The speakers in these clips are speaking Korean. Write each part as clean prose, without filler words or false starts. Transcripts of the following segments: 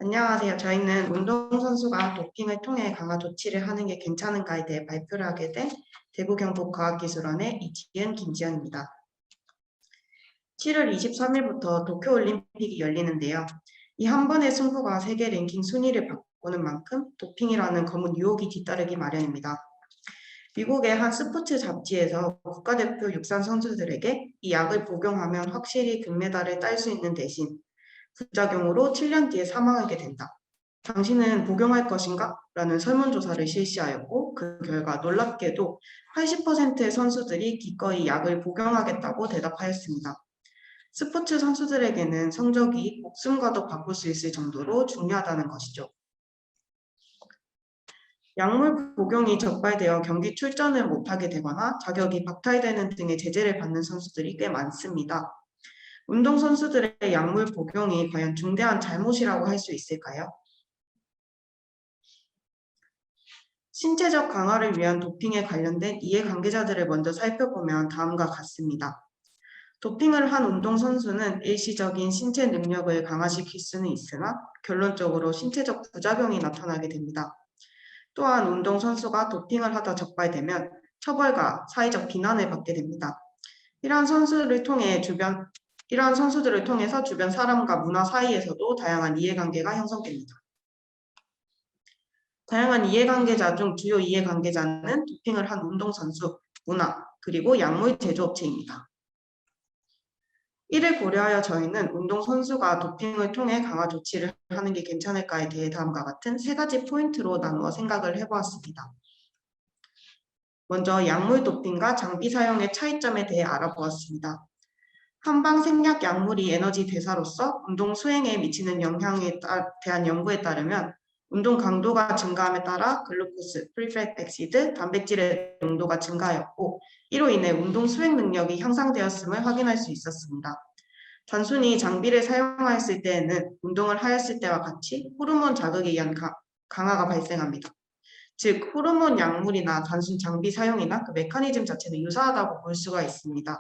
안녕하세요. 저희는 운동선수가 도핑을 통해 강화 조치를 하는 게 괜찮은가에 대해 발표를 하게 된 대구경북과학기술원의 이지은, 김지연입니다. 7월 23일부터 도쿄올림픽이 열리는데요. 이 한 번의 승부가 세계 랭킹 순위를 바꾸는 만큼 도핑이라는 검은 유혹이 뒤따르기 마련입니다. 미국의 한 스포츠 잡지에서 국가대표 육상 선수들에게 이 약을 복용하면 확실히 금메달을 딸 수 있는 대신 부작용으로 7년 뒤에 사망하게 된다. 당신은 복용할 것인가? 라는 설문조사를 실시하였고 그 결과 놀랍게도 80%의 선수들이 기꺼이 약을 복용하겠다고 대답하였습니다. 스포츠 선수들에게는 성적이 목숨과도 바꿀 수 있을 정도로 중요하다는 것이죠. 약물 복용이 적발되어 경기 출전을 못하게 되거나 자격이 박탈되는 등의 제재를 받는 선수들이 꽤 많습니다. 운동선수들의 약물 복용이 과연 중대한 잘못이라고 할 수 있을까요? 신체적 강화를 위한 도핑에 관련된 이해관계자들을 먼저 살펴보면 다음과 같습니다. 도핑을 한 운동선수는 일시적인 신체 능력을 강화시킬 수는 있으나 결론적으로 신체적 부작용이 나타나게 됩니다. 또한 운동선수가 도핑을 하다 적발되면 처벌과 사회적 비난을 받게 됩니다. 이러한 선수들을 통해서 주변 사람과 문화 사이에서도 다양한 이해관계가 형성됩니다. 다양한 이해관계자 중 주요 이해관계자는 도핑을 한 운동선수, 문화, 그리고 약물 제조업체입니다. 이를 고려하여 저희는 운동선수가 도핑을 통해 강화 조치를 하는 게 괜찮을까에 대해 다음과 같은 세 가지 포인트로 나누어 생각을 해보았습니다. 먼저 약물 도핑과 장비 사용의 차이점에 대해 알아보았습니다. 한방 생략 약물이 에너지 대사로서 운동 수행에 미치는 영향에 대한 연구에 따르면 운동 강도가 증가함에 따라 글루코스, 프리팩 단백질의 농도가 증가하였고 이로 인해 운동 수행 능력이 향상되었음을 확인할 수 있었습니다. 단순히 장비를 사용하였을 때에는 운동을 하였을 때와 같이 호르몬 자극에 의한 강화가 발생합니다. 즉 호르몬 약물이나 단순 장비 사용이나 그 메커니즘 자체는 유사하다고 볼 수가 있습니다.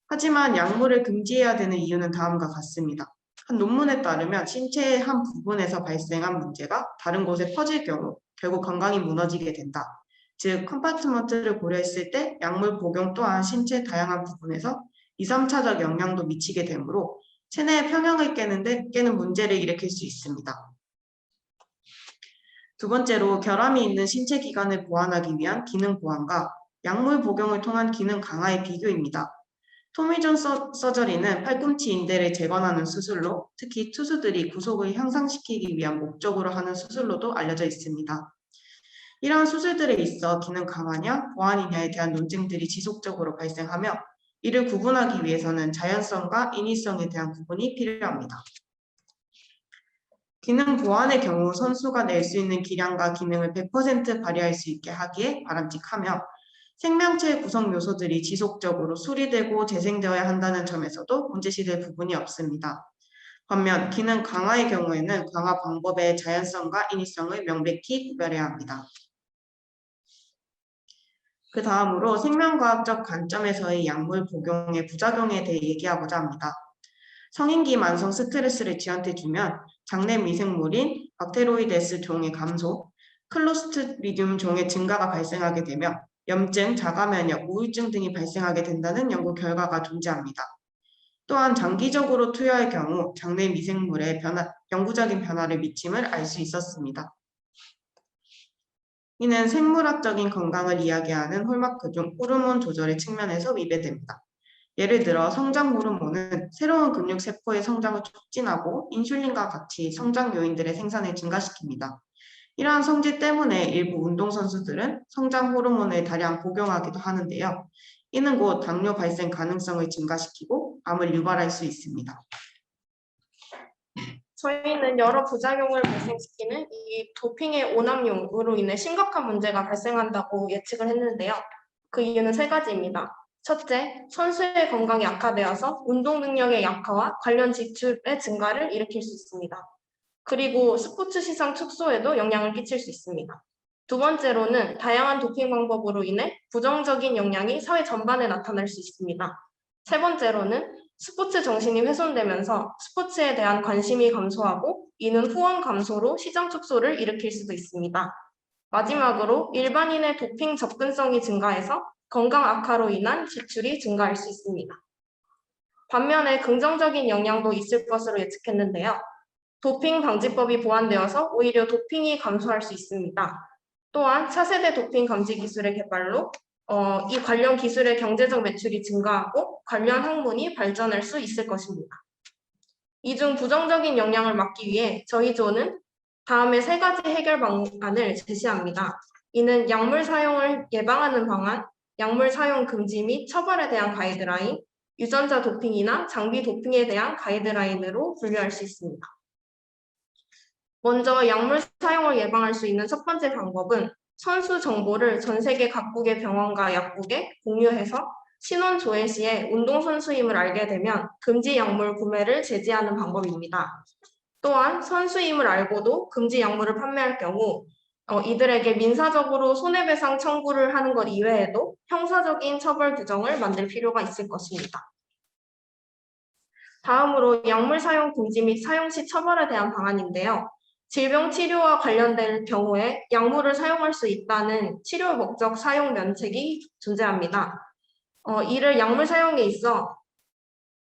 하지만 약물을 금지해야 되는 이유는 다음과 같습니다. 한 논문에 따르면 신체의 한 부분에서 발생한 문제가 다른 곳에 퍼질 경우 결국 건강이 무너지게 된다. 즉 컴파트먼트를 고려했을 때 약물 복용 또한 신체 다양한 부분에서 2, 3차적 영향도 미치게 되므로 체내의 평형을 깨는 문제를 일으킬 수 있습니다. 두 번째로 결함이 있는 신체 기관을 보완하기 위한 기능 보완과 약물 복용을 통한 기능 강화의 비교입니다. 토미존 서저리는 팔꿈치 인대를 재건하는 수술로 특히 투수들이 구속을 향상시키기 위한 목적으로 하는 수술로도 알려져 있습니다. 이러한 수술들에 있어 기능 강화냐 보완이냐에 대한 논쟁들이 지속적으로 발생하며 이를 구분하기 위해서는 자연성과 인위성에 대한 구분이 필요합니다. 기능 보완의 경우 선수가 낼 수 있는 기량과 기능을 100% 발휘할 수 있게 하기에 바람직하며 생명체의 구성 요소들이 지속적으로 수리되고 재생되어야 한다는 점에서도 문제시될 부분이 없습니다. 반면 기능 강화의 경우에는 강화 방법의 자연성과 인위성을 명백히 구별해야 합니다. 그 다음으로 생명과학적 관점에서의 약물 복용의 부작용에 대해 얘기하고자 합니다. 성인기 만성 스트레스를 쥐한테 주면 장내 미생물인 박테로이데스 종의 감소, 클로스트리디움 종의 증가가 발생하게 되며 염증, 자가면역, 우울증 등이 발생하게 된다는 연구 결과가 존재합니다. 또한 장기적으로 투여할 경우 장내 미생물의 영구적인 변화를 미침을 알 수 있었습니다. 이는 생물학적인 건강을 이야기하는 홀마크 중 호르몬 조절의 측면에서 위배됩니다. 예를 들어 성장 호르몬은 새로운 근육 세포의 성장을 촉진하고 인슐린과 같이 성장 요인들의 생산을 증가시킵니다. 이러한 성질 때문에 일부 운동선수들은 성장 호르몬을 다량 복용하기도 하는데요. 이는 곧 당뇨 발생 가능성을 증가시키고 암을 유발할 수 있습니다. 저희는 여러 부작용을 발생시키는 이 도핑의 오남용으로 인해 심각한 문제가 발생한다고 예측을 했는데요. 그 이유는 세 가지입니다. 첫째, 선수의 건강이 악화되어서 운동 능력의 약화와 관련 지출의 증가를 일으킬 수 있습니다. 그리고 스포츠 시장 축소에도 영향을 끼칠 수 있습니다. 두 번째로는 다양한 도핑 방법으로 인해 부정적인 영향이 사회 전반에 나타날 수 있습니다. 세 번째로는 스포츠 정신이 훼손되면서 스포츠에 대한 관심이 감소하고 이는 후원 감소로 시장 축소를 일으킬 수도 있습니다. 마지막으로 일반인의 도핑 접근성이 증가해서 건강 악화로 인한 지출이 증가할 수 있습니다. 반면에 긍정적인 영향도 있을 것으로 예측했는데요. 도핑 방지법이 보완되어서 오히려 도핑이 감소할 수 있습니다. 또한 차세대 도핑 감지 기술의 개발로 이 관련 기술의 경제적 매출이 증가하고 관련 학문이 발전할 수 있을 것입니다. 이 중 부정적인 영향을 막기 위해 저희 조는 다음에 3가지 해결 방안을 제시합니다. 이는 약물 사용을 예방하는 방안, 약물 사용 금지 및 처벌에 대한 가이드라인, 유전자 도핑이나 장비 도핑에 대한 가이드라인으로 분류할 수 있습니다. 먼저 약물 사용을 예방할 수 있는 첫 번째 방법은 선수 정보를 전 세계 각국의 병원과 약국에 공유해서 신원 조회 시에 운동선수임을 알게 되면 금지 약물 구매를 제지하는 방법입니다. 또한 선수임을 알고도 금지 약물을 판매할 경우 이들에게 민사적으로 손해배상 청구를 하는 것 이외에도 형사적인 처벌 규정을 만들 필요가 있을 것입니다. 다음으로 약물 사용 금지 및 사용 시 처벌에 대한 방안인데요. 질병 치료와 관련된 경우에 약물을 사용할 수 있다는 치료 목적 사용 면책이 존재합니다. 이를 약물 사용에 있어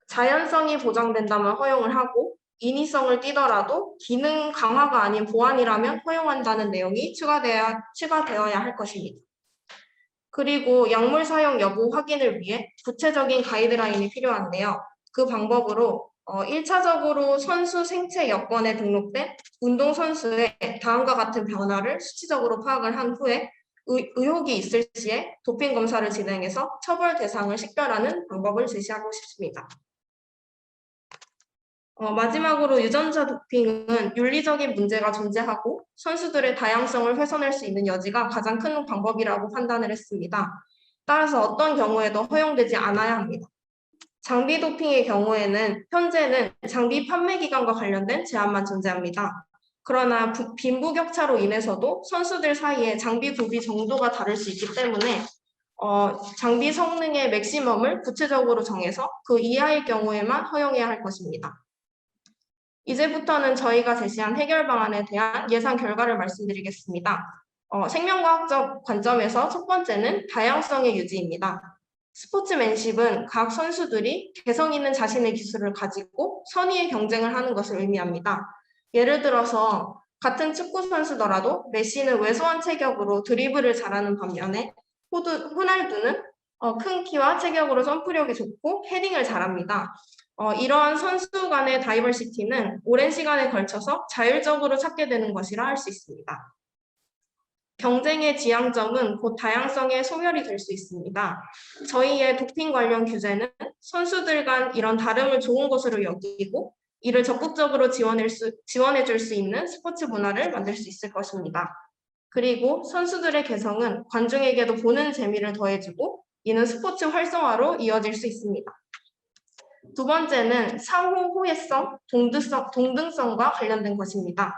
자연성이 보장된다면 허용을 하고 인위성을 띠더라도 기능 강화가 아닌 보완이라면 허용한다는 내용이 추가되어야 할 것입니다. 그리고 약물 사용 여부 확인을 위해 구체적인 가이드라인이 필요한데요. 그 방법으로 1차적으로 선수 생체 여건에 등록된 운동선수의 다음과 같은 변화를 수치적으로 파악을 한 후에 의혹이 있을 시에 도핑 검사를 진행해서 처벌 대상을 식별하는 방법을 제시하고 싶습니다. 마지막으로 유전자 도핑은 윤리적인 문제가 존재하고 선수들의 다양성을 훼손할 수 있는 여지가 가장 큰 방법이라고 판단을 했습니다. 따라서 어떤 경우에도 허용되지 않아야 합니다. 장비 도핑의 경우에는 현재는 장비 판매 기간과 관련된 제한만 존재합니다. 그러나 빈부격차로 인해서도 선수들 사이에 장비 구비 정도가 다를 수 있기 때문에 장비 성능의 맥시멈을 구체적으로 정해서 그 이하의 경우에만 허용해야 할 것입니다. 이제부터는 저희가 제시한 해결 방안에 대한 예상 결과를 말씀드리겠습니다. 생명과학적 관점에서 첫 번째는 다양성의 유지입니다. 스포츠맨십은 각 선수들이 개성 있는 자신의 기술을 가지고 선의의 경쟁을 하는 것을 의미합니다. 예를 들어서 같은 축구 선수더라도 메시는 왜소한 체격으로 드리블을 잘하는 반면에 호날두는 큰 키와 체격으로 점프력이 좋고 헤딩을 잘합니다. 이러한 선수 간의 다이버시티는 오랜 시간에 걸쳐서 자율적으로 찾게 되는 것이라 할 수 있습니다. 경쟁의 지향점은 곧 다양성의 소멸이 될 수 있습니다. 저희의 도핑 관련 규제는 선수들 간 이런 다름을 좋은 것으로 여기고 이를 적극적으로 지원해 줄 수 있는 스포츠 문화를 만들 수 있을 것입니다. 그리고 선수들의 개성은 관중에게도 보는 재미를 더해주고 이는 스포츠 활성화로 이어질 수 있습니다. 두 번째는 상호 호혜성, 동등성과 관련된 것입니다.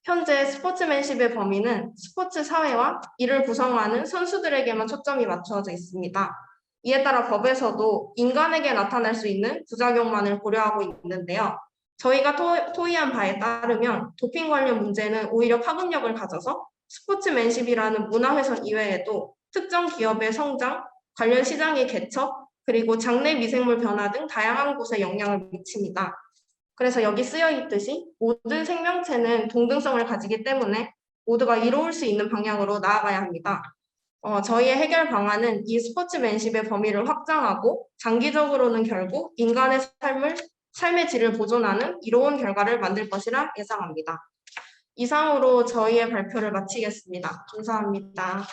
현재 스포츠맨십의 범위는 스포츠 사회와 이를 구성하는 선수들에게만 초점이 맞춰져 있습니다. 이에 따라 법에서도 인간에게 나타날 수 있는 부작용만을 고려하고 있는데요. 저희가 토의한 바에 따르면 도핑 관련 문제는 오히려 파급력을 가져서 스포츠맨십이라는 문화훼손 이외에도 특정 기업의 성장, 관련 시장의 개척, 그리고 장내 미생물 변화 등 다양한 곳에 영향을 미칩니다. 그래서 여기 쓰여 있듯이 모든 생명체는 동등성을 가지기 때문에 모두가 이로울 수 있는 방향으로 나아가야 합니다. 저희의 해결 방안은 이 스포츠맨십의 범위를 확장하고 장기적으로는 결국 인간의 삶의 질을 보존하는 이로운 결과를 만들 것이라 예상합니다. 이상으로 저희의 발표를 마치겠습니다. 감사합니다.